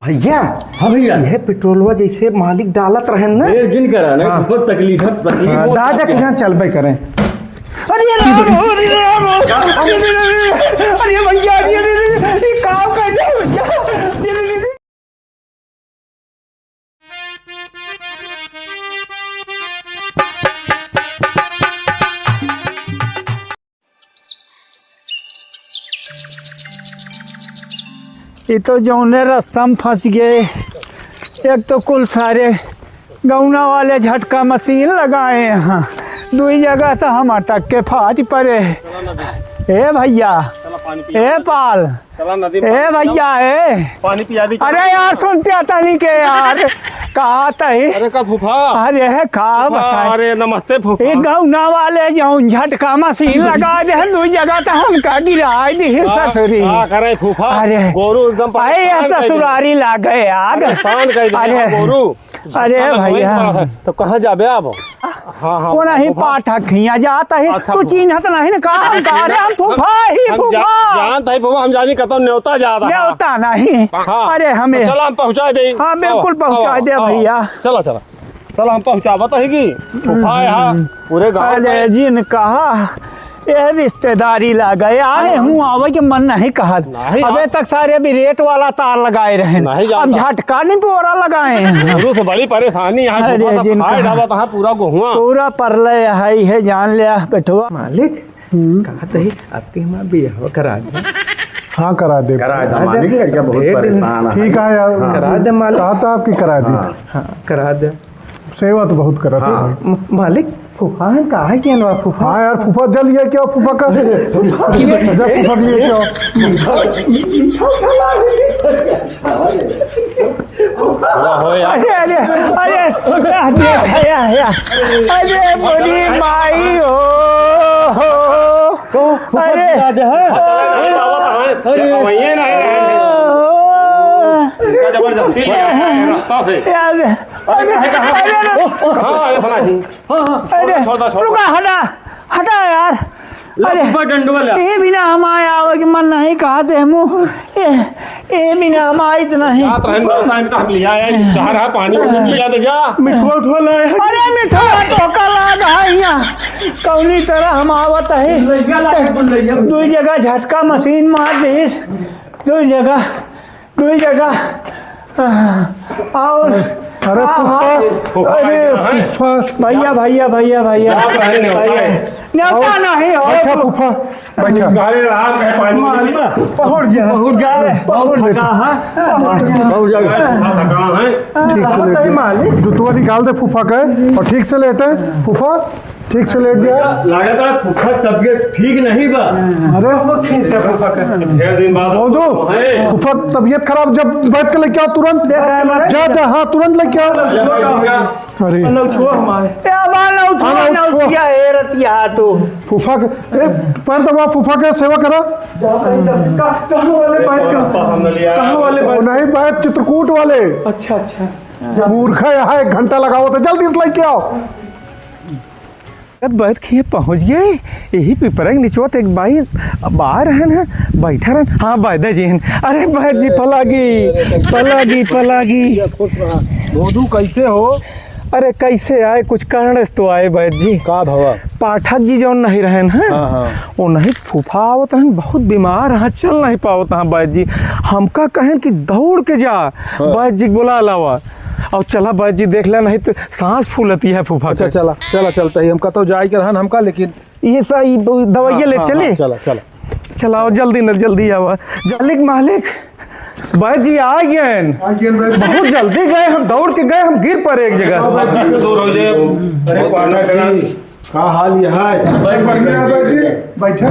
भैया। हाँ भैया, यह पेट्रोलवा जैसे मालिक डालत रहे ना देर जिन करा ना हाँ। बहुत तकलीफ है दादा के यहाँ चलबे करें। अरे भैया ये काम कर दे। ये तो जौने रास्ता में फंस गए। एक तो कुल सारे गौना वाले झटका मशीन लगाए यहाँ, दूसरी जगह तो हम अटक के फाट पड़े। ए भैया, ए पाल, ए भैया, ए पानी पिया दी। अरे यार सुनते आता नहीं के यार कहा तही। अरे का फूफा, अरे है कहा बताए। अरे नमस्ते फूफा। ये गौना वाले जो झटका मशीन लगा दे दूसरी जगह तो हम का गिरा दी ससुरी। क्या करे फूफा, अरे गोरू एकदम अरे ससुरारी लाग गए यार। अरे गोरू। अरे भैया तो कहाँ जाबे आप? हाँ हाँ वो नहीं पाठक हियाँ जाता है। अच्छा, तू चिन्हत नहीं ना काम कर हम फूफा ही फूफा जानता है फूफा, हम जानी कतो न्योता जा रहा। न्योता नहीं। हाँ। अरे हमें चलो हम पहुँचा दे। हाँ बिल्कुल पहुँचा दे भैया। चलो चलो चलो हम पहुँचावा तो है फूफा यहाँ पूरे गाँव। अरे जिन कहा ये रिश्तेदारी ला गए आए हूँ आवे के मन नहीं कहा। अबे तक सारे अभी रेट वाला तार लगाए रहे। अब झटका नहीं पूरा लगाए। शुरू से बड़ी परेशानी यहाँ पूरा गोहुआ पूरा परले है जान लिया बेटुआ। मालिक कहते ही आपके हमारा बियाह करा दे। हाँ करा दे, मालिक लड़का बहुत परेशान है। ठीक है यार, करा दे मालिक। कहा था आपकी करा दी। हाँ करा दे। सेवा तो बहुत करा था मालिक। फूफा है कहा है क्या नवा फूफा? हाँ यार फूफा जल ये क्या फूफा का फूफा लिए क्या अरे अरे अरे अरे बड़ी माई हो। अरे जबरदस्ती रुका हटा हटा यार। अरे ये बिना हमारे आवे के मन नहीं कहा थे मुँह ये बिना हमारे इतना ही पानी मिठुआ उठवा लाए। अरे मिठुआ तो कला कौनी तरह हम आवत है। दो जगह झटका मशीन मार दी। दो जगह और अरे भैया भैया भैया भैया न्योता नहीं हो। अच्छा फूफा बैठा जुतवा निकाल दे फूफा का और ठीक से लेटे। फूफा ठीक से लेट जाए। लगातार फूफा तबियत ठीक नहीं बा। अरे ढेर दिन बाद फूफा तबियत खराब जब बैठ के लेके आओ तुरंत जा जा। हाँ तुरंत लेके आओ। अरे फूफा के पैर दबा, फूफा के सेवा करा। नहीं बैठ चित्रकूट वाले। अच्छा अच्छा मूर्खा यहाँ 1 घंटा लगाओ तो जल्दी से लेके आओ। बैठ के पहुँच गए। यही पिपरा के निचवत एक बाई बाहर है ना बैठा रहे। हाँ बैदा जी हैं। अरे बैठ जी पलागी मोदू कैसे हो? अरे कैसे आए, कुछ कारण तो आए बैद जी। का भवा पाठक जी जो नहीं रहे हैं वो नहीं फूफा आवत हैं, बहुत बीमार हैं, चल नहीं पावत हैं बैद जी। हमका कहें कि दौड़ के जा बैद जी बोला अलावा और चला बैद जी देख ले नहीं तो सांस फूलती है फूफा। अच्छा चला चलता है हमका तो जाए कर हमका, लेकिन ये सही दवाइयाँ ले चले। चला चलाओ जल्दी आवा जल्दी मालिक। बैद जी आ गए बहुत जल्दी गए, हम दौड़ के गए, हम गिर पड़े एक जगह। का हाल ये है? बैठा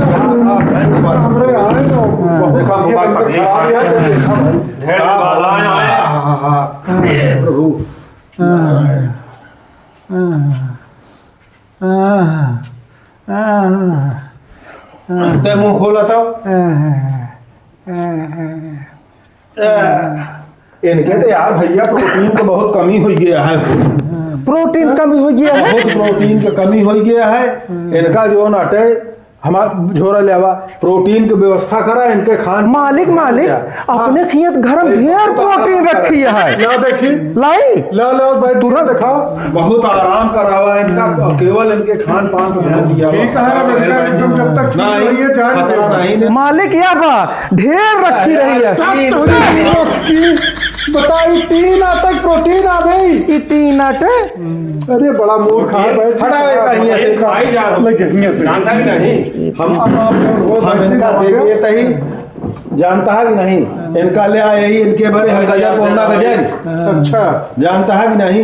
मुँह खोला था। इनके तो यार भैया प्रोटीन तो बहुत कमी हो गया है। प्रोटीन कमी हो गया है। बहुत प्रोटीन की कमी हो गया है। इनका जो नटे हमारा झोरा लेवा प्रोटीन की व्यवस्था करा इनके खान मालिक मालिक अपने खियत घर में ढेर प्रोटीन रखी है ला देखी लाई ला ला भाई तुरंत दिखाओ। बहुत आराम करावा इनका, केवल इनके खान पान पर ध्यान दिया हुआ। ठीक है बेटा, एकदम जब तक ठीक नहीं, रहिए जान खतरा नहीं। मालिक या बा ढेर रखी रही है बताई 3 तक प्रोटीन आ गई। ई 3 आटे अरे बड़ा मूर्ख है भाई। हटावे कहीं ऐसे खाई जा जानता कि नहीं। हम इनका देखिए तही जानता है कि नहीं, इनका ले आए ही इनके भरे हम गजर पोना गजर। अच्छा जानता है कि नहीं,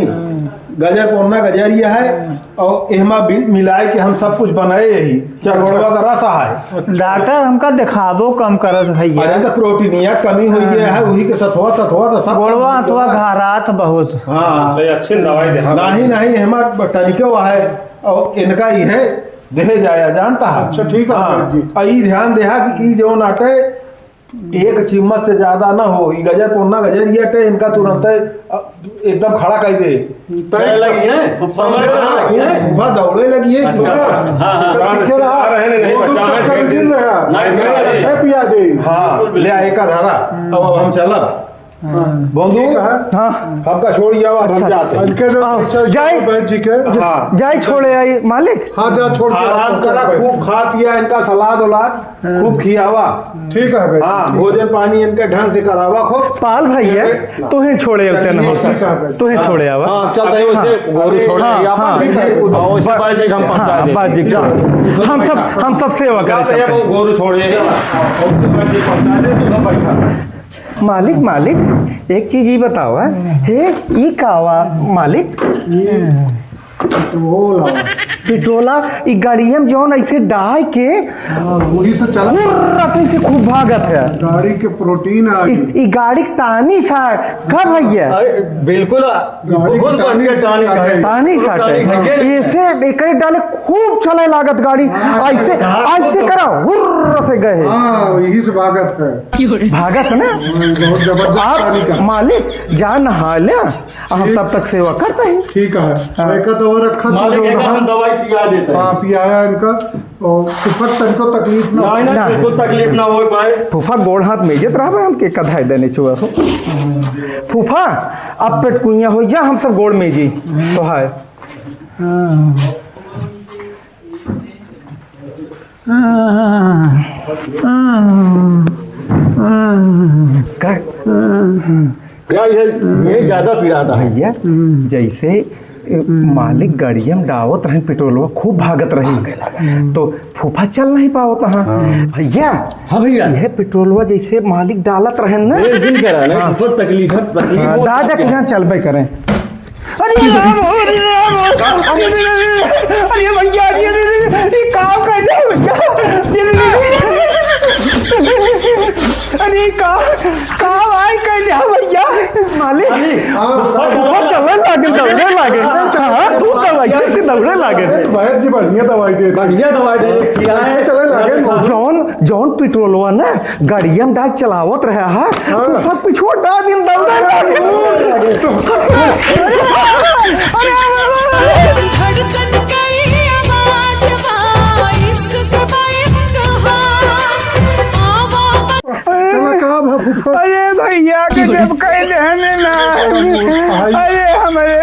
गजर पोना गजर ये है और एहमा मिलाए के हम सब कुछ बनाए यही चरगोड़वा का रस है। डॉक्टर हमका दिखाबो कम करत भैया। अरे तो प्रोटीनिया कमी हुई है वही के सथवा तो सब गोड़वा अथवा घारात बहुत। हाँ अच्छी दवाई दे। नहीं नहीं हेमा टनिके हुआ है और इनका ही है देहे जाया जानता है। अच्छा, ठीक है हाँ, जी। ई ध्यान देहा कि ई जो नाटे एक चम्मच से ज्यादा ना हो। ई गजर पोना गजर ये अटे इनका तुरंत एकदम खड़ा कर दे। लगी है वह दौड़े लगी है पिया दे। हाँ ले आए का धारा। अब हम चलब बोंदू हाँ हमका छोड़ जाओ अब हम जाते हैं। इनके जो आओ, पैसा जाए। बैठ जी के हाँ जाई छोड़े आई मालिक। हाँ जा छोड़ के आराम करा, खूब खा पिया इनका सलाद उलाद खूब खियावा। ठीक है भाई। हाँ भोजन पानी इनके ढंग से करावा खूब। पाल भैया तुहे छोड़े होते न हम ठीक है भाई। तुहे छोड़े आवा हाँ चलते हैं उसे गोरू छोड़ हाँ, हाँ। बाजी हम सब सेवा करें। गोरू छोड़िए मालिक मालिक एक चीज ये बताओ हे ई कावा मालिक पिटोला ई गाड़िया में जौन ऐसे डाय के वही से चला रतन से खूब भागत है। गाड़ी के प्रोटीन आ गई। ई गाड़ी टानी सा कब भैया बिल्कुल गाड़ी बहुत की बढ़िया टानी टानी टानी साटे ऐसे एकरे डाले खूब चले लागत गाड़ी ऐसे ऐसे करा हुर्र से गए हाँ यही से भागत है। भागत ना बहुत जबरदस्त टानी आप का। मालिक जा नहा लिया हम तब तक सेवा करते हैं। ठीक है एक तो वो रखा था मालिक जो एक रहा। हम दवाई पिया देते हैं। हाँ पियाया इनका और कुफत तनको तकलीफ ना हो। नहीं ना। बिल्कुल तकलीफ ना हो पाए। फूफा गोड़ हाथ मेजत रहा हम के कधाई देने छुआ हो फूफा अब पेट कुइया हो जा हम सब गोड़ मेजी तो है कर क्या ये ज्यादा पिराता है। भैया जैसे मालिक गाड़िया में डावत रहे पेट्रोलवा खूब भागत रही तो फूफा चल नहीं पाओ तहाँ भैया। हाँ भैया यह पेट्रोलवा जैसे मालिक डालत रहे ना एक दिन करा ना बहुत तकलीफ है तकलीफ दादा के यहाँ चलबे करें। अरे राम हो, अरे राम हो, अरे भैया ये काम कर दे भैया अरे काम आई कर दिया भैया मालिक चलने लागे दौड़े लागे हाँ तू दवाई से दौड़े लागे भैया जी बढ़िया दवाई दे बढ़िया दवाई दे किया है। चले लागे जौन जौन पेट्रोलवा ना गाड़िया में डाक चलावत रहा है सब पिछुआ डा दिन दौड़े लागे धड़कन कई आवाज बा इश्क कबाए कहा चला काम है फूफा। अरे भैया के जब कह देने ना अरे हमारे